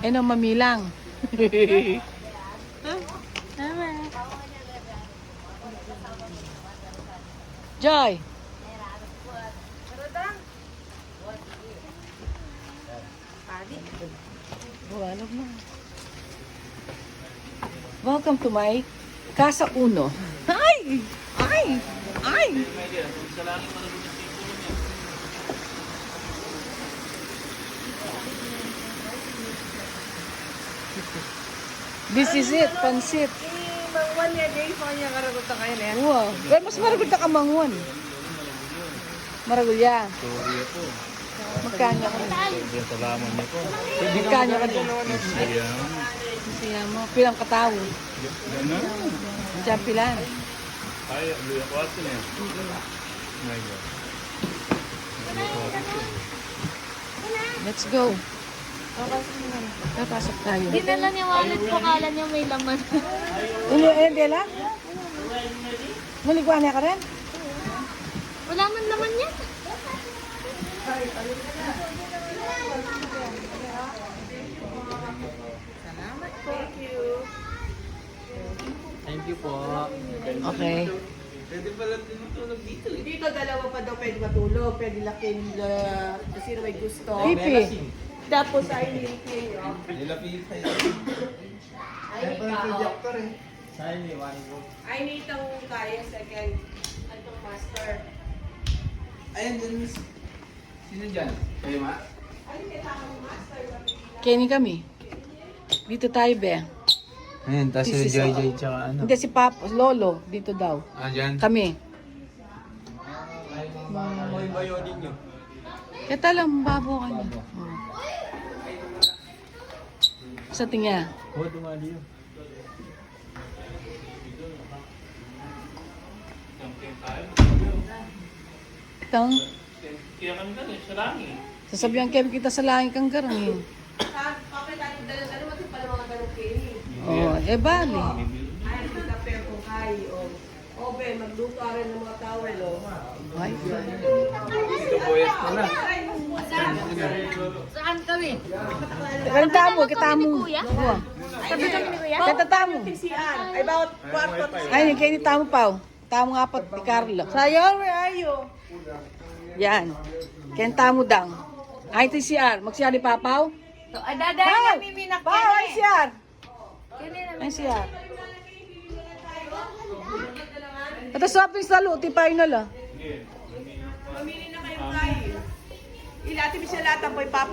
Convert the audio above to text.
Eh, no, mamilang. Joy. Buwalog na. Welcome to my Casa Uno. Ay! Ay! Ay! This is it, pansit. Mangwan niya, day pa niya karagot na kayo na. Wow. Pero mas maragul ka mangwan. Maragulya. Sorry ako. Magkanya ka rin. Sobrang salamat niyo po. Magkanya ka rin. Siya. Siya mo. Pilang katawo. Ganun. Diyan pilan. Ay, what's in it? My God. Let's go. Papasok tayo. Dinala niya wallet ko, kala niya may laman. Dela? Maligwan niya ka rin? Wala man laman niya. Thank you po. Okay. Dito, dalawa pa daw pwede matulog. Pwede lakin kung sino may gusto. Pipi. Tapos ay nilipin. Ay nitang kaya second. Antong master. Ayan, dyan, miss. Sino dyan? Kayo, ma? Kenny kami. Dito tayo, be. Ayan, tapos si Joy Joy tsaka ano. Hindi, si Papa, Lolo. Dito daw. Ah, dyan. Kami. May bayo din nyo. Kaya lang, babo ka niya. Oh. Sa tingya. Oo, dumali yun. Tang, Kaya kami ka sa langit. sasabihan kayo kita sa langit kang garangin. Kapit tayo dala-dala mo pala mga ganong kini. Oh, eh bali. Ay, kita pero kung kayo. O, be, magluto rin ng mga towel, o. Ay, Ito, boyas ko na. Saan kami? Kanta mo, kita mo. Kuya? Oh. Sabi kami ni Kuya? Kanta tamo. CR. Ay, bawat kwarto. Ay, kayo ni tamo pa. Tamo nga pat ni Carlo. Sayang, where are you? Yan. Kenta mo dang. Ay, ito si R. Magsiyari papaw. Ay, daday Paw! na miminak Paw, ay si R. Kaya Ay si R. Ito shopping sa luti pa yun ala. Mamili na kayong kayo. Ilati mo siya lahat ang papa